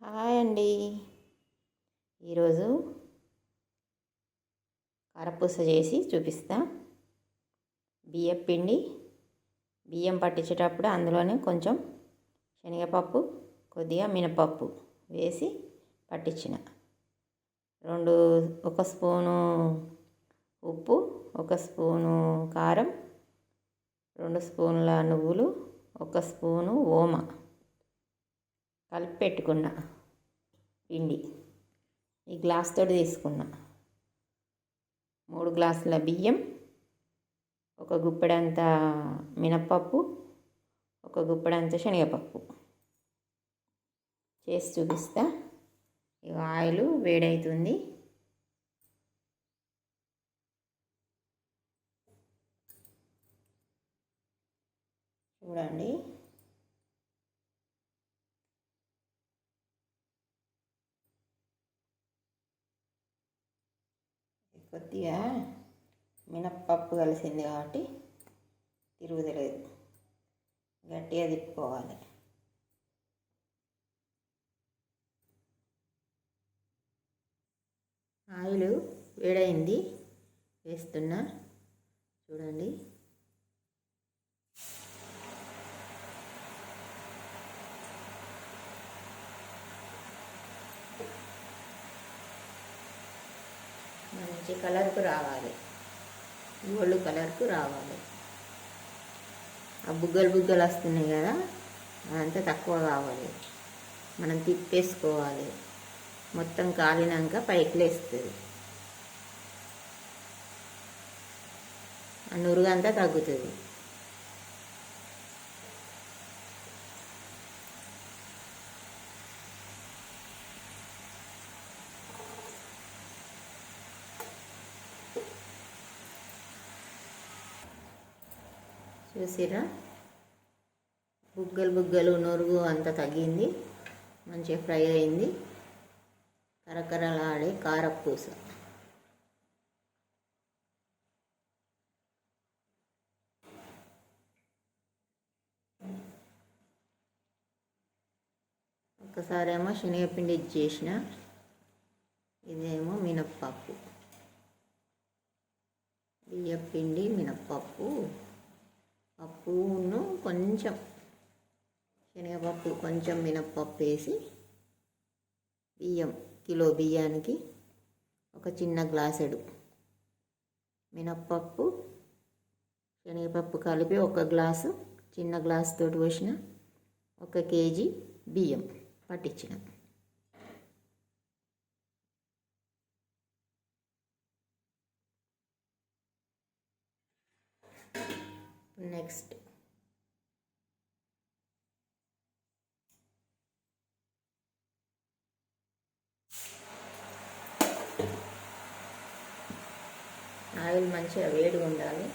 Hi అండి. ఈరోజు కారపూస చేసి చూపిస్తా. బియ్యం పిండి బియ్యం పట్టించేటప్పుడు అందులోనే కొంచెం శనగపప్పు, కొద్దిగా మినపప్పు వేసి పట్టించిన. ఒక స్పూను ఉప్పు, ఒక స్పూను కారం, 2 స్పూన్ల నువ్వులు, 1 స్పూను ఓమ కలిపి పెట్టుకున్నా. పిండి ఈ గ్లాస్ తోటి తీసుకున్నా. 3 గ్లాసుల బియ్యం, 1 గుప్పెడంత మినప్పప్పు, 1 గుప్పెడంత శనగపప్పు చేసి చూపిస్తా. ఇక ఆయిల్ వేడవుతుంది. చూడండి. కొద్దిగా మినప్పప్పు కలిసింది కాబట్టి తిరుగుతలేదు, గట్టిగా తిప్పుకోవాలి. ఆయిల్ వేడైంది, వేస్తున్నా. చూడండి. మంచి కలర్కు రావాలి, గోల్డ్ కలర్కు రావాలి. ఆ బుగ్గలు బుగ్గలు వస్తున్నాయి కదా, అదంతా తక్కువ కావాలి. మనం తిప్పేసుకోవాలి. మొత్తం కాలినాక పైకి లేస్తుంది, ఆ నురుగంతా తగ్గుతుంది. చూసిరా, బుగ్గలు బుగ్గలు నురుగు అంతా తగ్గింది, మంచిగా ఫ్రై అయింది. కరకరలాడే కారపూస. ఒకసారేమో శనగపిండి చేసిన, ఇదేమో మినప్పప్పు. బియ్యపిండి, మినప్పప్పు, పప్పును కొంచెం శనగపప్పు, కొంచెం మినప్పప్పు వేసి బియ్యం, కిలో బియ్యానికి ఒక చిన్న గ్లాసెడు మినప్పప్పు, శనగపప్పు కలిపి 1 గ్లాసు, చిన్న గ్లాసు తోటి పోసిన 1 కేజీ బియ్యం పట్టించిన. నెక్స్ట్ ఆయిల్ మంచిగా వేడిగా ఉండాలి.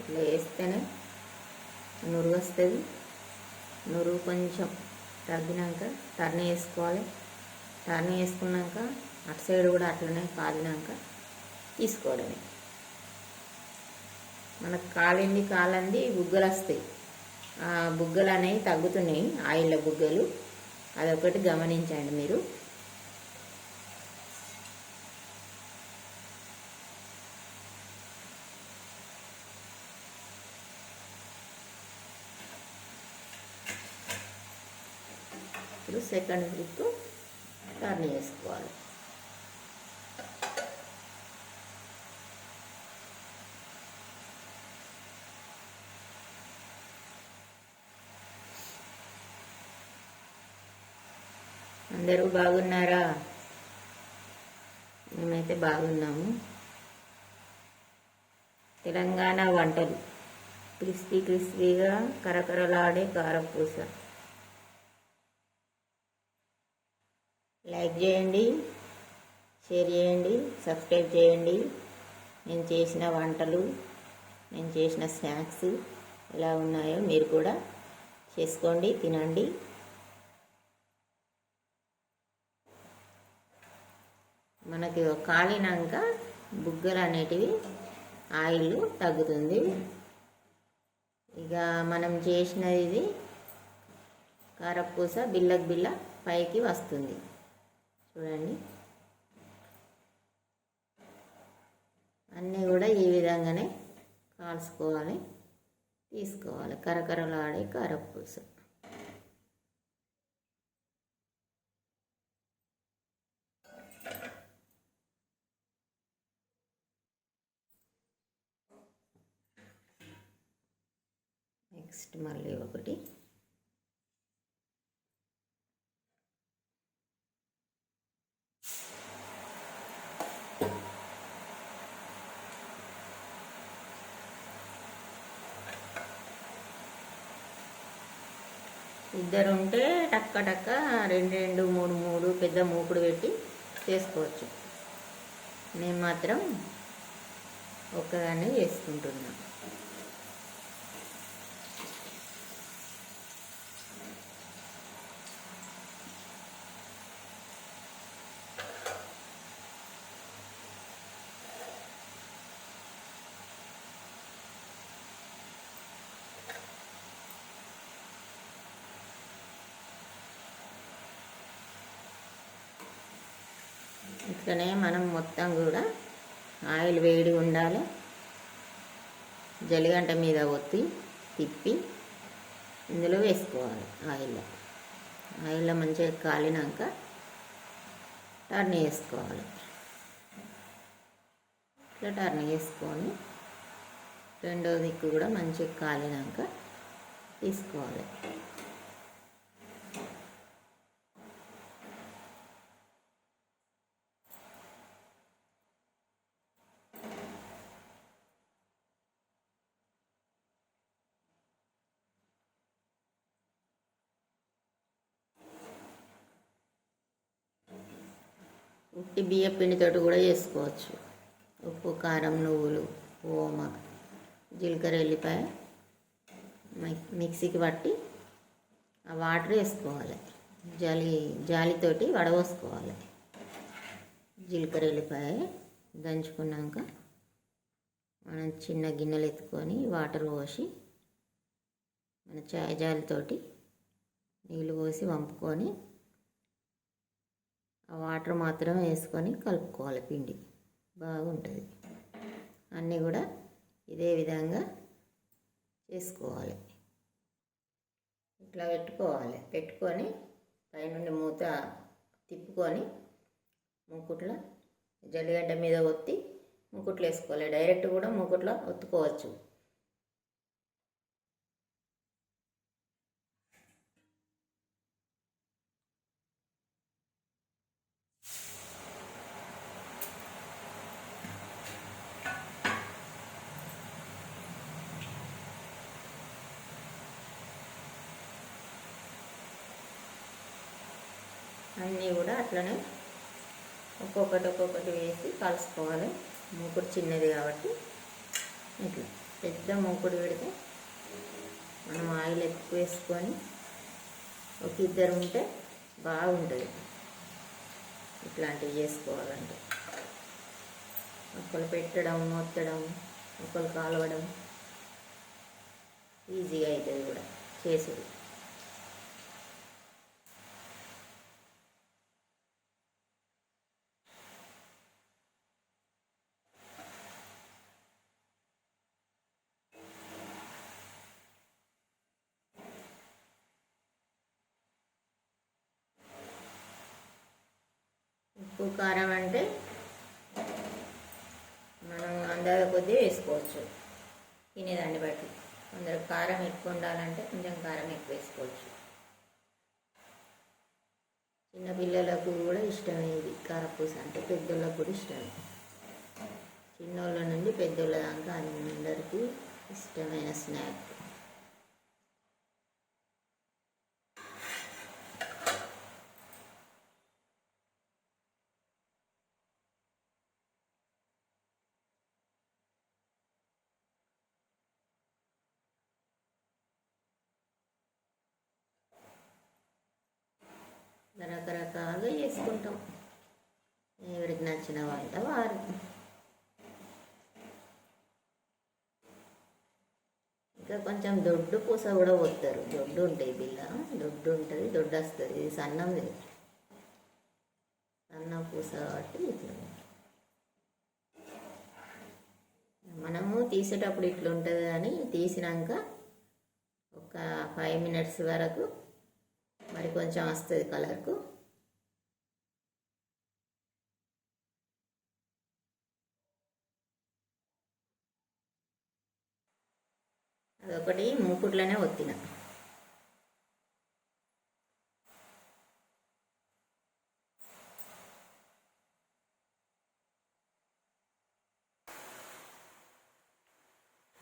ఇట్లా వేస్తేనే నురుగు వస్తుంది. నురుగు కొంచెం తగ్గినాక టర్న్ వేసుకోవాలి. టర్న్ వేసుకున్నాక అటు సైడ్ కూడా అట్లనే కాలినాక తీసుకోవడమే. మనకు కాలంది బుగ్గలు వస్తాయి. ఆ బుగ్గలు అనేవి తగ్గుతున్నాయి, ఆయిల్లో బుగ్గలు. అదొకటి గమనించండి మీరు. ఇప్పుడు సెకండ్ ట్రిప్ టర్న్ చేసుకోవాలి. అందరూ బాగున్నారా? మేమైతే బాగున్నాము. తెలంగాణ వంటలు, క్రిస్పీగా కరకరలాడే కారపూస. లైక్ చేయండి, షేర్ చేయండి, సబ్స్క్రైబ్ చేయండి. నేను చేసిన వంటలు, నేను చేసిన స్నాక్స్ ఎలా ఉన్నాయో మీరు కూడా చేసుకోండి, తినండి. మనకి కాలినాక బుగ్గలు అనేటివి ఆయిల్ తగ్గుతుంది. ఇక మనం చేసినది ఇది కారపూస బిళ్ళకు బిళ్ళ పైకి వస్తుంది. చూడండి, అన్నీ కూడా ఈ విధంగానే కాల్చుకోవాలి, తీసుకోవాలి. కరకరలాడే కారపూస. నెక్స్ట్ మళ్ళీ ఒకటి. ఇద్దరు ఉంటే టక్క టక్క 2 2 3 3 పెద్ద మూకుడు పెట్టి చేసుకోవచ్చు. నేను మాత్రం ఒక్కదాన్నే చేసుకుంటున్నా. ఇట్లనే మనం మొత్తం కూడా ఆయిల్ వేడి ఉండాలి. జలిగంట మీద ఒత్తి తిప్పి ఇందులో వేసుకోవాలి. ఆయిల్లో మంచిగా కాలినాక టర్న్ చేసుకోవాలి. ఇట్లా టర్న్ చేసుకొని రెండో దిక్కు కూడా మంచిగా కాలినాక తీసుకోవాలి. ఉట్టి బియ్య పిండితోటి కూడా చేసుకోవచ్చు. ఉప్పు, కారం, నువ్వులు, ఓమ, జీలకర్ర, ఎల్లిపాయ మిక్సీకి పట్టి ఆ వాటర్ వేసుకోవాలి. జాలితోటి వడపోసుకోవాలి. జీలకర్ర, ఎల్లిపాయ దంచుకున్నాక మనం చిన్న గిన్నెలు ఎత్తుకొని వాటర్ పోసి మన చాయ్ జాలితోటి నీళ్ళు పోసి వంపుకొని ఆ వాటర్ మాత్రం వేసుకొని కలుపుకోవాలి. పిండి బాగుంటుంది. అన్నీ కూడా ఇదే విధంగా చేసుకోవాలి. ఇట్లా పెట్టుకొని పైనుండి మూత తిప్పుకొని మూకుట్లో జల్లిగడ్డ మీద ఒత్తి మూకుట్లో వేసుకోవాలి. డైరెక్ట్ కూడా మూకుట్లో ఒత్తుకోవచ్చు. అన్నీ కూడా అట్లనే ఒక్కొక్కటి వేసి కలుసుకోవాలి. మూకుడు చిన్నది కాబట్టి ఇట్లా పెద్ద మూకుడు పెడితే మనం ఆయిల్ ఎక్కువ వేసుకొని ఒక ఇద్దరు ఉంటే బాగుంటుంది. ఇట్లాంటివి చేసుకోవాలంటే ఒకరు పెట్టడం, మొత్తడం, ఒకరు కాలవడం ఈజీగా అవుతుంది కూడా చేసేది. ఉప్పు, కారం అంటే మనం అందాజ కొద్దీ వేసుకోవచ్చు తినేదాన్ని బట్టి. కొందరు కారం ఎక్కువ ఉండాలంటే కొంచెం కారం ఎక్కువ వేసుకోవచ్చు. చిన్నపిల్లలకు కూడా ఇష్టమే ఇది కారపూస అంటే, పెద్దోళ్ళకు కూడా ఇష్టమే. చిన్నోళ్ళ నుండి పెద్దోళ్ళ దాకా అందరికీ ఇష్టమైన స్నాక్. రకరకాలుగా చేసుకుంటాం, ఎవరికి నచ్చిన వంట వారు. ఇంకా కొంచెం దొడ్డు పూస కూడా పోతారు. దొడ్డు ఉంటాయి బిల్ల, దొడ్డు ఉంటుంది, దొడ్డు వస్తుంది. ఇది సన్నం లేదు, సన్నం పూస కాబట్టి ఇట్లా మనము తీసేటప్పుడు ఇట్లా ఉంటుంది. కానీ తీసినాక ఒక 5 minutes వరకు మరి కొంచెం వస్తుంది కలర్కు. అదొకటి మూకుట్లోనే ఒత్తిన.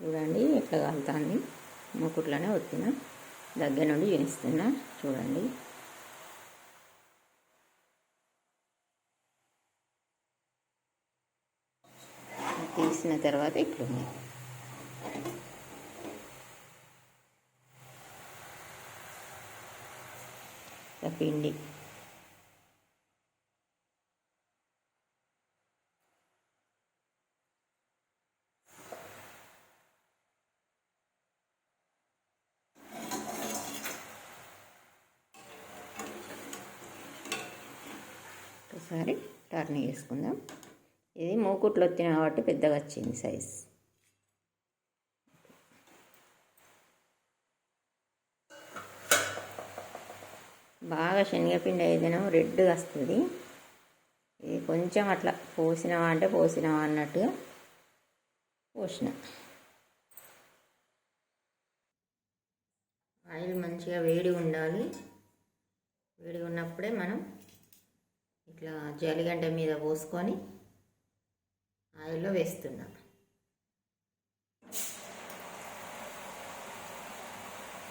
చూడండి ఎట్లా కాలుతుంది. మూకుట్లోనే ఒత్తిన, దగ్గర నుండి చూపిస్తున్నా చూడండి. తీసిన తర్వాత ఇట్లుంది. పిండి ఒకసారి టర్న్ చేసుకుందాం. ఇది మూకుట్లు వచ్చిన కాబట్టి పెద్దగా వచ్చింది సైజ్. బాగా శనగపిండి అయితేనే రెడ్గా వస్తుంది. ఇది కొంచెం అట్లా పోసినావా అంటే పోసినావా అన్నట్టుగా పోసిన. ఆయిల్ మంచిగా వేడి ఉండాలి. వేడి ఉన్నప్పుడే మనం ఇట్లా జలిగంట మీద పోసుకొని ఆయిల్లో వేస్తున్నాం.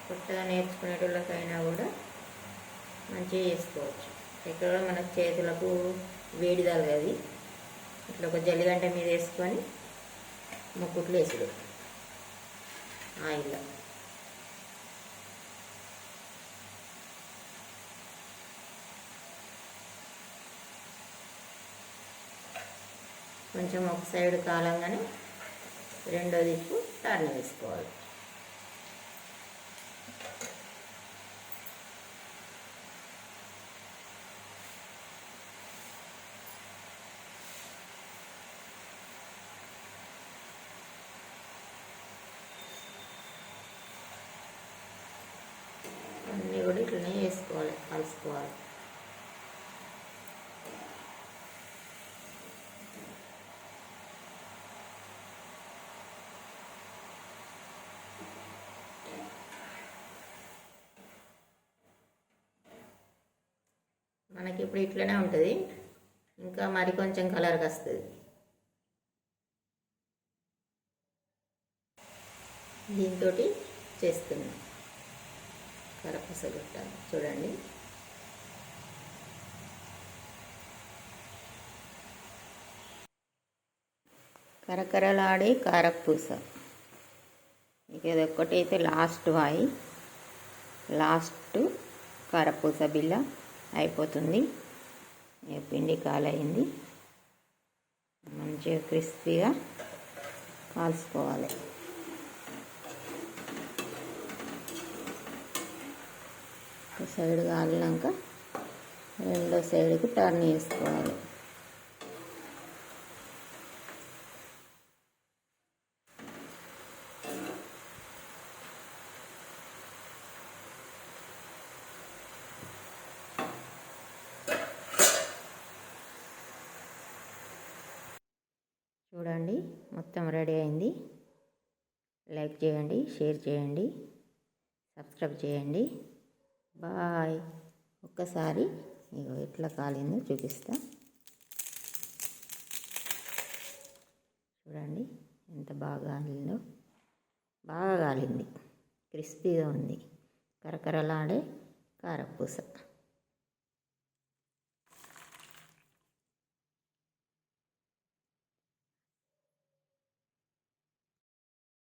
కొత్తగా నేర్చుకునేటోళ్ళకైనా కూడా మంచిగా చేసుకోవచ్చు. ఎక్కడ మన చేతులకు వేడి తగలది. ఇట్లా ఒక జల్లిగంట మీద వేసుకొని ముక్కుట్లు వేసుడు ఆయిల్లో. కొంచెం ఒక సైడ్ కాలంగానే రెండో దిక్కు టర్న్ వేసుకోవాలి. అన్నీ కూడా ఇట్లనే వేసుకోవాలి, కలుసుకోవాలి. మనకి ఇప్పుడు ఇట్లనే ఉంటుంది. ఇంకా మరి కొంచెం కలర్గా వస్తుంది. దీంతో చేస్తున్నాం కరపూస గుట్ట. చూడండి కరకరలాడే కారపూస. ఇక ఇదొక్కటైతే లాస్ట్ వాయి, లాస్ట్ కారపూస బిల్ల అయిపోతుంది. పిండి కాలయింది. మంచిగా క్రిస్పీగా కాల్చుకోవాలి. ఒక సైడ్ కాలినాక రెండో సైడ్కి టర్న్ చేసుకోవాలి. చూడండి మొత్తం రెడీ అయింది. లైక్ చేయండి, షేర్ చేయండి, సబ్స్క్రైబ్ చేయండి. బాయ్. ఒక్కసారి ఇగో ఎట్లా కాలిందో చూపిస్తా. చూడండి ఎంత బాగా కాలిందో. బాగా కాలింది, క్రిస్పీగా ఉంది. కరకరలాడే కారపూస.